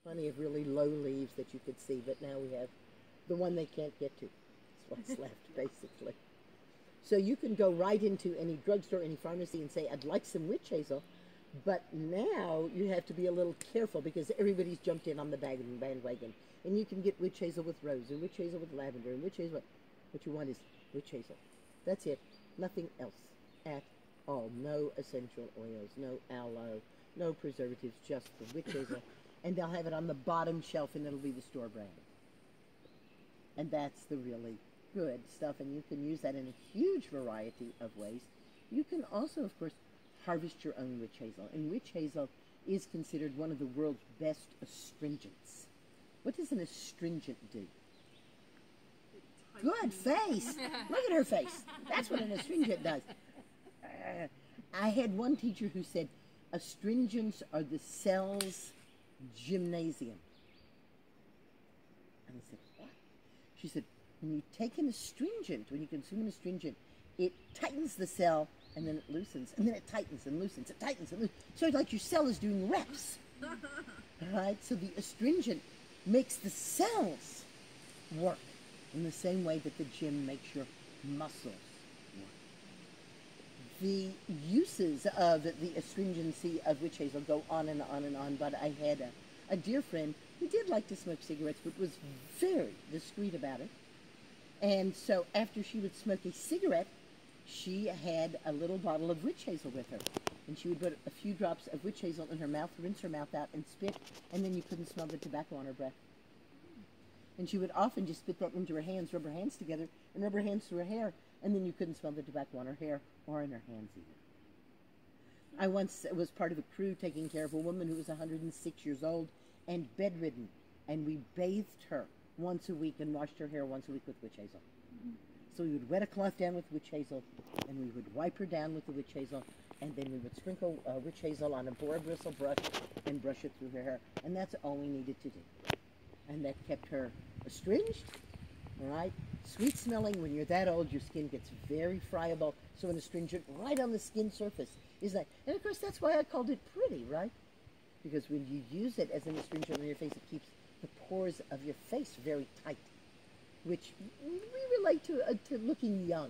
Plenty of really low leaves that you could see, but now we have the one they can't get to. That's what's left, basically. So you can go right into any drugstore, any pharmacy, and say, I'd like some witch hazel. But now you have to be a little careful because everybody's jumped in on the bandwagon. And you can get witch hazel with rose, and witch hazel with lavender, and witch hazel. What you want is witch hazel. That's it. Nothing else at all. No essential oils, no aloe, no preservatives, just the witch hazel. And they'll have it on the bottom shelf, and it'll be the store brand. And that's the really good stuff, and you can use that in a huge variety of ways. You can also, of course, harvest your own witch hazel, and witch hazel is considered one of the world's best astringents. What does an astringent do? Good face. Look at her face. That's what an astringent does. I had one teacher who said astringents are the cell's gymnasium. And I said, what? She said, when you take an astringent, when you consume an astringent, it tightens the cell, and then it loosens, and then it tightens and loosens, it tightens and loosens. So it's like your cell is doing reps. All right? So the astringent makes the cells work in the same way that the gym makes your muscles work. The uses of the astringency of witch hazel go on and on and on, but I had a dear friend who did like to smoke cigarettes, but was very discreet about it. And so after she would smoke a cigarette, she had a little bottle of witch hazel with her. And she would put a few drops of witch hazel in her mouth, rinse her mouth out, and spit, and then you couldn't smell the tobacco on her breath. And she would often just spit that into her hands, rub her hands together, and rub her hands through her hair, and then you couldn't smell the tobacco on her hair or in her hands either. I once was part of a crew taking care of a woman who was 106 years old and bedridden, and we bathed her once a week and washed her hair once a week with witch hazel. So we would wet a cloth down with witch hazel, and we would wipe her down with the witch hazel, and then we would sprinkle witch hazel on a boar bristle brush and brush it through her hair, and that's all we needed to do. And that kept her astringed, all right? Sweet smelling. When you're that old, your skin gets very friable, so an astringent right on the skin surface is like, and of course that's why I called it pretty, right? Because when you use it as an astringent on your face, it keeps the pores of your face very tight, which we relate to looking young.